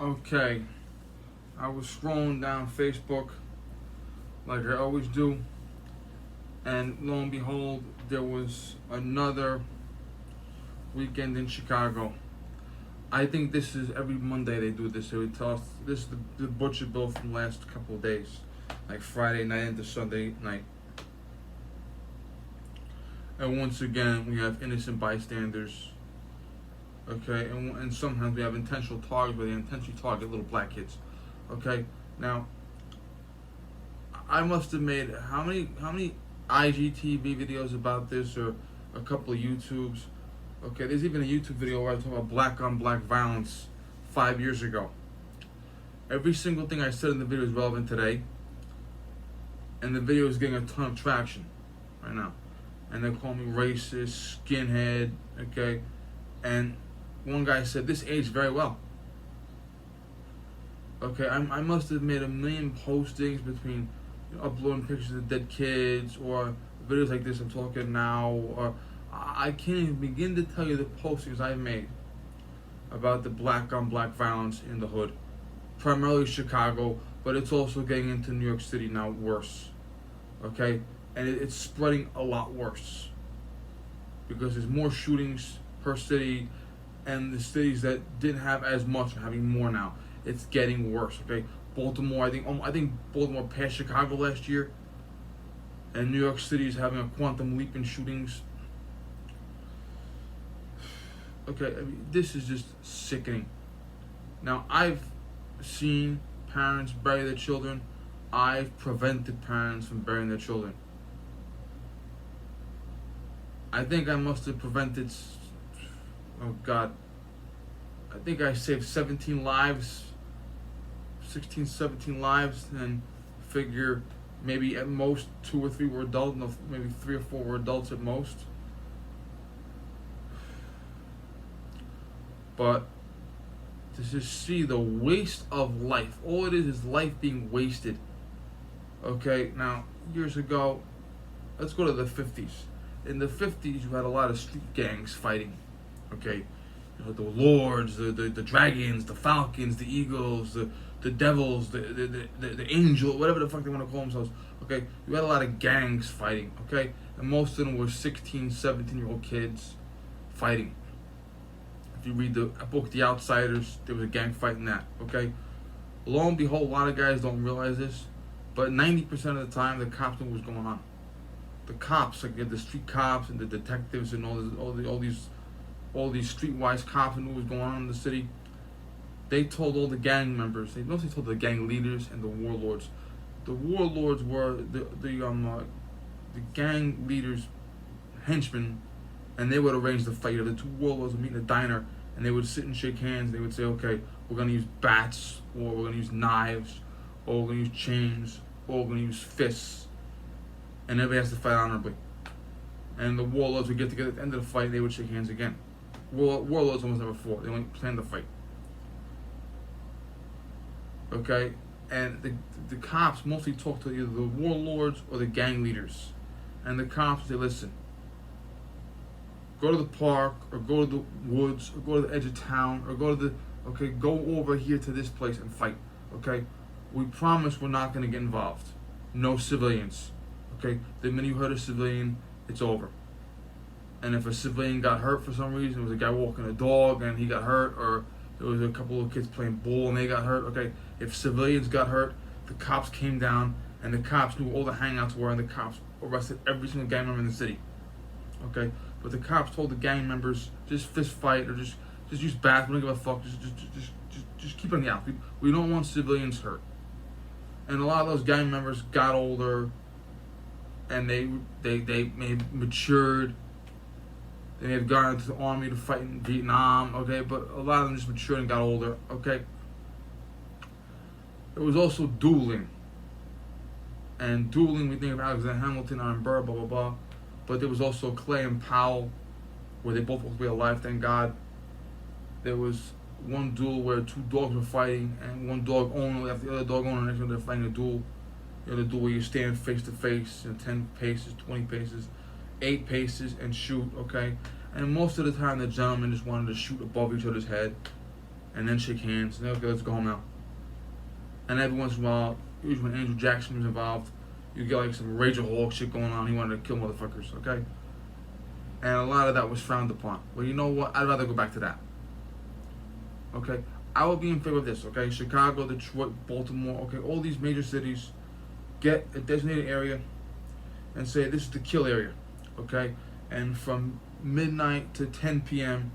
Okay, I was scrolling down Facebook like I always do, and lo and behold, there was another weekend in Chicago. I think this is every Monday they do this. They would tell us this is the butcher bill from the last couple of days, like Friday night into Sunday night. And once again, we have innocent bystanders. Okay, and sometimes we have intentional targets where they intentionally target little black kids. Okay, now I must have made how many IGTV videos about this, or a couple of YouTubes. Okay, there's even a YouTube video where I talk about black on black violence 5 years ago. Every single thing I said in the video is relevant today, and the video is getting a ton of traction right now. And they call me racist, skinhead, okay? And one guy said, this aged very well. Okay, I must have made a million postings between uploading pictures of dead kids or videos like this I'm talking now, or I can't even begin to tell you the postings I've made about the black on black violence in the hood. Primarily Chicago, but it's also getting into New York City now worse. Okay? And it's spreading a lot worse. Because there's more shootings per city, and the cities that didn't have as much are having more now. It's getting worse, okay? Baltimore, I think Baltimore passed Chicago last year. And New York City is having a quantum leap in shootings. Okay, I mean, this is just sickening. Now, I've seen parents bury their children. I've prevented parents from burying their children. I think I must have prevented, oh God, I think I saved 17 lives, 16, 17 lives, and figure maybe at most 2 or 3 were adults, no, maybe 3 or 4 were adults at most. But to just see the waste of life, all it is life being wasted. Okay, now, years ago, let's go to the 50s. In the 50s, you had a lot of street gangs fighting. Okay, you know, the Lords, the Dragons, the Falcons, the Eagles, the Devils, the Angel, whatever the fuck they want to call themselves. Okay, you had a lot of gangs fighting. Okay, and most of them were 16, 17-year-old kids fighting. If you read the book The Outsiders, there was a gang fight in that. Okay, lo and behold, a lot of guys don't realize this, but 90% of the time, the cops knew what was going on. The cops, like the street cops and the detectives and all these streetwise cops who knew what was going on in the city, they told all the gang members. They mostly told the gang leaders and the warlords. The warlords were the gang leaders' henchmen, and they would arrange the fight. The two warlords would meet in a diner, and they would sit and shake hands. And they would say, "Okay, we're gonna use bats, or we're gonna use knives, or we're gonna use chains, or we're gonna use fists." And everybody has to fight honorably. And the warlords would get together at the end of the fight, and they would shake hands again. Warlords almost never fought. They only planned the fight. Okay? And the cops mostly talk to either the warlords or the gang leaders. And the cops say, listen, go to the park, or go to the woods, or go to the edge of town, or go over here to this place and fight. Okay? We promise we're not going to get involved. No civilians. Okay, the minute you hurt a civilian, it's over. And if a civilian got hurt for some reason, it was a guy walking a dog and he got hurt, or there was a couple of kids playing ball and they got hurt. Okay, if civilians got hurt, the cops came down and the cops knew all the hangouts were, and the cops arrested every single gang member in the city. Okay, but the cops told the gang members, just fist fight, or just use bats. We don't give a fuck. Just keep on the out. We don't want civilians hurt. And a lot of those gang members got older. And they may have matured. They may have gone into the army to fight in Vietnam, okay? But a lot of them just matured and got older, okay? There was also dueling. And dueling, we think of Alexander Hamilton, Iron Burr, blah, blah, blah. But there was also Clay and Powell, where they both walked away alive, thank God. There was one duel where 2 dogs were fighting, and one dog owner left the other dog owner next to them, they're fighting a duel. You know, the duel where you stand face to face, 10 paces, 20 paces, 8 paces, and shoot, okay? And most of the time, the gentlemen just wanted to shoot above each other's head. and then shake hands, and okay, let's go home now. And every once in a while, usually when Andrew Jackson was involved, you get like some Rageaholic shit going on. He wanted to kill motherfuckers, okay? And a lot of that was frowned upon. Well, you know what? I'd rather go back to that. Okay? I would be in favor of this, okay? Chicago, Detroit, Baltimore, okay? All these major cities, get a designated area and say this is the kill area, okay? And from midnight to 10 p.m.,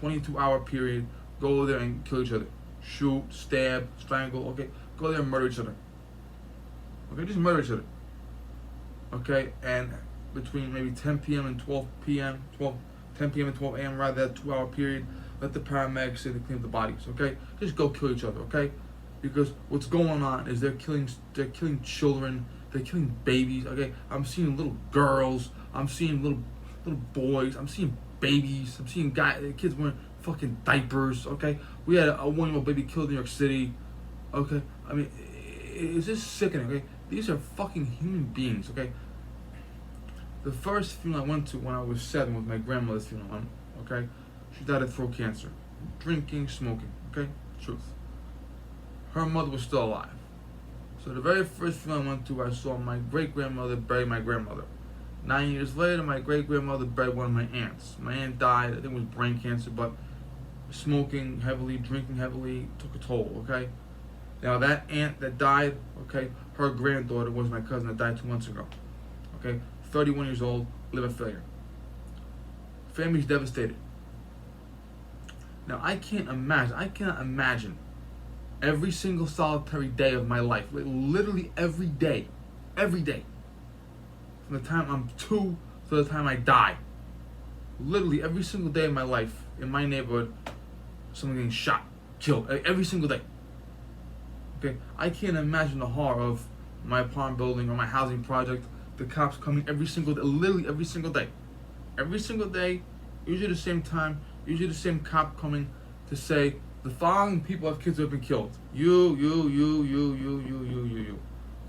22-hour period, go there and kill each other. Shoot, stab, strangle, okay? Go there and murder each other. Okay, just murder each other. Okay, and between maybe 10 p.m. and 12 p.m., 10 p.m. and 12 a.m., rather, that 2-hour period, let the paramedics say to clean up the bodies, okay? Just go kill each other, okay? Because what's going on is they're killing children, they're killing babies, okay? I'm seeing little girls, I'm seeing little boys, I'm seeing babies, I'm seeing kids wearing fucking diapers, okay? We had a 1-year-old baby killed in New York City, okay? I mean, it's just sickening, okay? These are fucking human beings, okay? The first funeral I went to when I was 7 was my grandmother's funeral, okay? She died of throat cancer. Drinking, smoking, okay? Truth. Her mother was still alive. So the very first funeral I went to, I saw my great-grandmother bury my grandmother. 9 years later, my great-grandmother buried one of my aunts. My aunt died, I think it was brain cancer, but smoking heavily, drinking heavily, took a toll, okay? Now that aunt that died, okay, her granddaughter was my cousin that died 2 months ago. Okay, 31 years old, liver failure. Family's devastated. Now I cannot imagine every single solitary day of my life, like literally every day, from the time I'm 2 to the time I die. Literally every single day of my life in my neighborhood, someone getting shot, killed, every single day. Okay, I can't imagine the horror of my apartment building or my housing project, the cops coming every single day, literally every single day. Every single day, usually the same time, usually the same cop coming to say, the following people have kids who have been killed. You.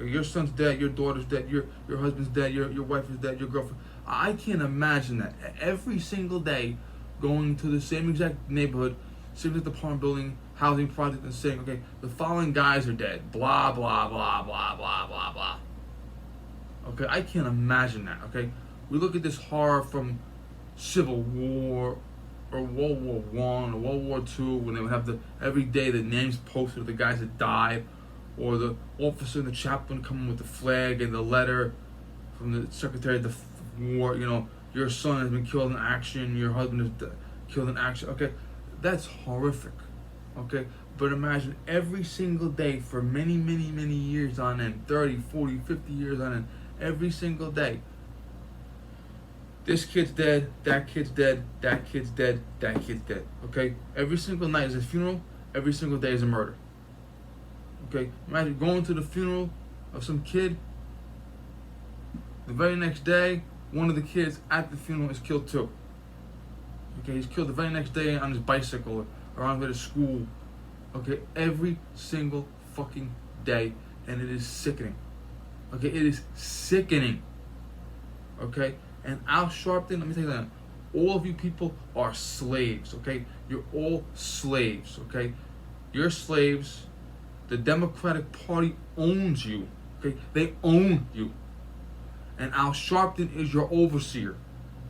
Okay, your son's dead, your daughter's dead, your husband's dead, your wife is dead, your girlfriend. I can't imagine that. Every single day, going to the same exact neighborhood, same exact apartment building, housing project, and saying, okay, the following guys are dead. Blah, blah, blah, blah, blah, blah, blah. Okay, I can't imagine that, okay? We look at this horror from Civil War, or World War I, or World War II, when they would have every day the names posted of the guys that died, or the officer and the chaplain coming with the flag and the letter from the Secretary of the War, you know, your son has been killed in action, your husband is killed in action, okay? That's horrific, okay? But imagine every single day for many, many, many years on end, 30, 40, 50 years on end, every single day. This kid's dead, that kid's dead, that kid's dead, that kid's dead, okay? Every single night is a funeral, every single day is a murder. Okay, imagine going to the funeral of some kid, the very next day, one of the kids at the funeral is killed too. Okay, he's killed the very next day on his bicycle or on his way to school. Okay, every single fucking day, and it is sickening. Okay, it is sickening. Okay, and Al Sharpton, let me tell you that, all of you people are slaves, okay? You're all slaves, okay? You're slaves. The Democratic Party owns you, okay? They own you. And Al Sharpton is your overseer,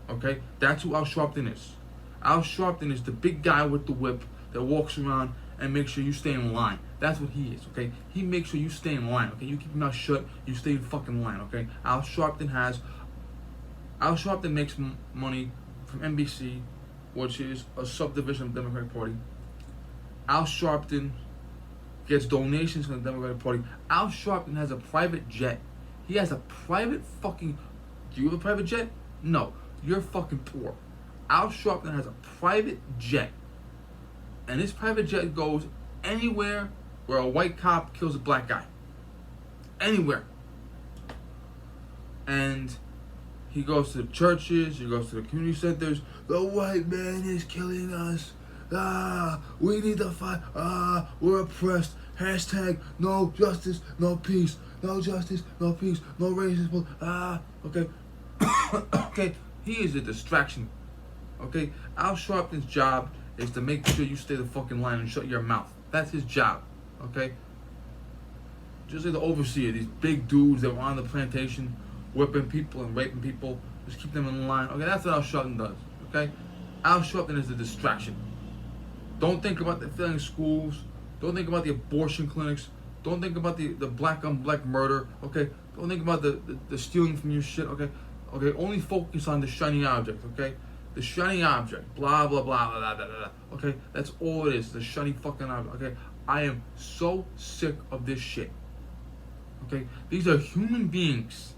okay? That's who Al Sharpton is. Al Sharpton is the big guy with the whip that walks around and makes sure you stay in line. That's what he is, okay? He makes sure you stay in line, okay? You keep your mouth shut, you stay in fucking line, okay? Al Sharpton makes money from NBC, which is a subdivision of the Democratic Party. Al Sharpton gets donations from the Democratic Party. Al Sharpton has a private jet. He has a private fucking... Do you have a private jet? No. You're fucking poor. Al Sharpton has a private jet. And this private jet goes anywhere where a white cop kills a black guy. Anywhere. And he goes to the churches, he goes to the community centers. The white man is killing us. We need to fight. We're oppressed. Hashtag no justice, no peace. No justice, no peace, no racism. Okay. Okay. He is a distraction. Okay. Al Sharpton's job is to make sure you stay the fucking line and shut your mouth. That's his job, okay? Just like the overseer, these big dudes that were on the plantation, whipping people and raping people, just keep them in line. Okay, that's what Al Sharpton does, okay? Al Sharpton is a distraction. Don't think about the failing schools. Don't think about the abortion clinics. Don't think about the black on black murder, okay? Don't think about the stealing from your shit, okay? Okay, only focus on the shiny object, okay? The shiny object, blah, blah, blah, blah, blah, blah, blah, okay? That's all it is, the shiny fucking object, okay? I am so sick of this shit, okay? These are human beings,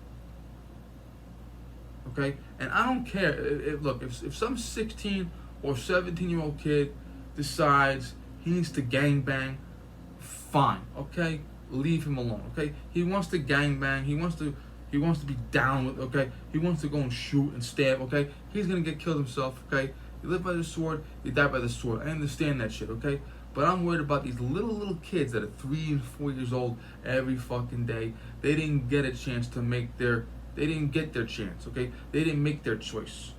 okay? And I don't care, look, if some 16 or 17-year-old kid decides he needs to gangbang, fine, okay? Leave him alone, okay? He wants to gangbang, he wants to be down with, okay? He wants to go and shoot and stab, okay? He's gonna get killed himself, okay? You live by the sword, you die by the sword. I understand that shit, okay? But I'm worried about these little kids that are 3 and 4 years old every fucking day. They didn't get a chance to they didn't get their chance, okay? They didn't make their choice.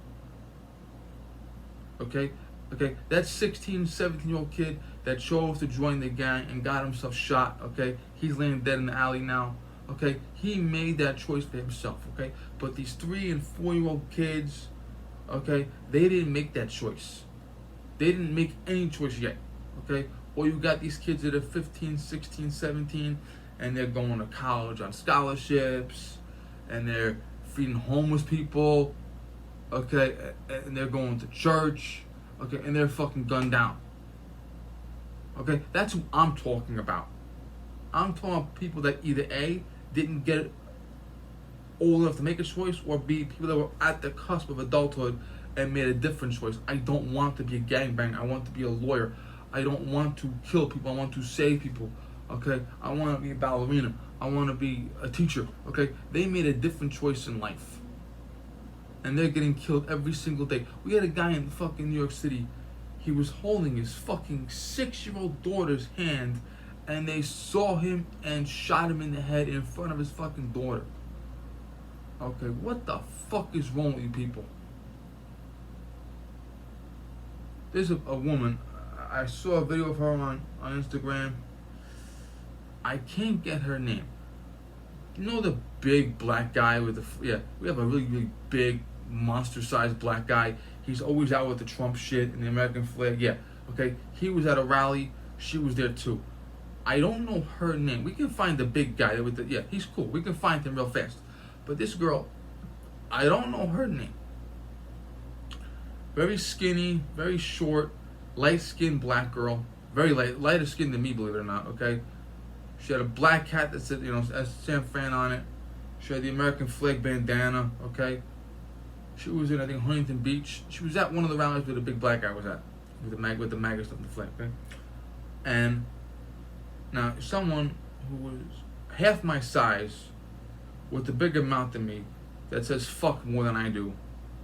Okay? Okay, that 16, 17-year-old kid that chose to join the gang and got himself shot, okay? He's laying dead in the alley now, okay? He made that choice for himself, okay? But these 3 and 4-year-old kids, okay, they didn't make that choice. They didn't make any choice yet, okay? Or you got these kids that are 15, 16, 17, and they're going to college on scholarships, and they're feeding homeless people, okay? And they're going to church, okay, and they're fucking gunned down. Okay, that's who I'm talking about. I'm talking about people that either A, didn't get old enough to make a choice, or B, people that were at the cusp of adulthood and made a different choice. I don't want to be a gangbanger. I want to be a lawyer. I don't want to kill people. I want to save people. Okay, I want to be a ballerina. I want to be a teacher. Okay, they made a different choice in life, and they're getting killed every single day. We had a guy in fucking New York City. He was holding his fucking 6-year-old daughter's hand, and they saw him and shot him in the head in front of his fucking daughter. Okay, what the fuck is wrong with you people? There's a woman, I saw a video of her on Instagram. I can't get her name. You know the big black guy with we have a really big monster-sized black guy. He's always out with the Trump shit and the American flag. Yeah, okay. He was at a rally. She was there too. I don't know her name. We can find the big guy with the he's cool. We can find him real fast. But this girl, I don't know her name. Very skinny, very short, light-skinned black girl. Very lighter skinned than me, believe it or not. Okay. She had a black hat that said, San Fran on it. She had the American flag bandana, okay? She was in, I think, Huntington Beach. She was at one of the rallies where the big black guy was at, with the MAGA stuff in the flag, okay? And now, someone who was half my size, with a bigger mouth than me, that says fuck more than I do,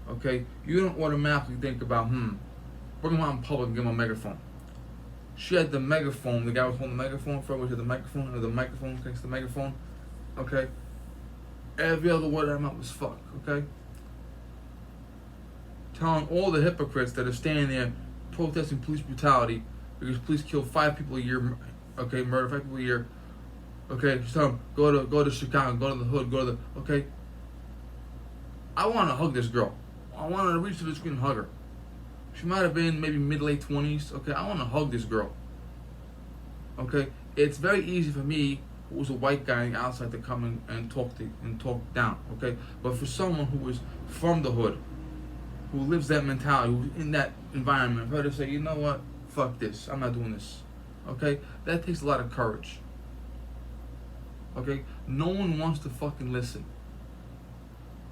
okay? You don't automatically think about, bring him out in public and give him a megaphone. She had the megaphone. The guy was holding the megaphone for her. She had the microphone, or the microphone next to the megaphone. Okay? Every other word out of her mouth was fuck. Okay? Telling all the hypocrites that are standing there protesting police brutality because police kill 5 people a year. Okay? Murder 5 people a year. Okay? She's telling them, go to Chicago, go to the hood, go to the. Okay? I want to hug this girl. I want to reach to the screen and hug her. She might have been maybe mid-late 20s. Okay, I want to hug this girl. Okay, it's very easy for me, who was a white guy outside, to come and talk down. Okay, but for someone who was from the hood, who lives that mentality, who's in that environment, for her to say, you know what, fuck this, I'm not doing this. Okay, that takes a lot of courage. Okay, no one wants to fucking listen.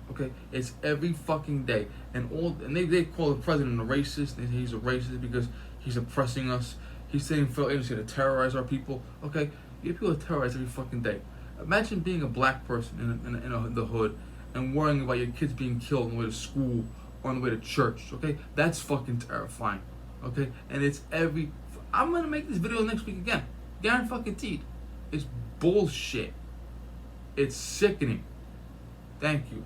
Okay, it's every fucking day, and they call the president a racist. And he's a racist because he's oppressing us. He's saying federal agency to terrorize our people. Okay, you get people terrorized every fucking day. Imagine being a black person in the hood and worrying about your kids being killed on the way to school or on the way to church. Okay, that's fucking terrifying. Okay, and it's I'm gonna make this video next week again. Guaranteed. It's bullshit. It's sickening. Thank you.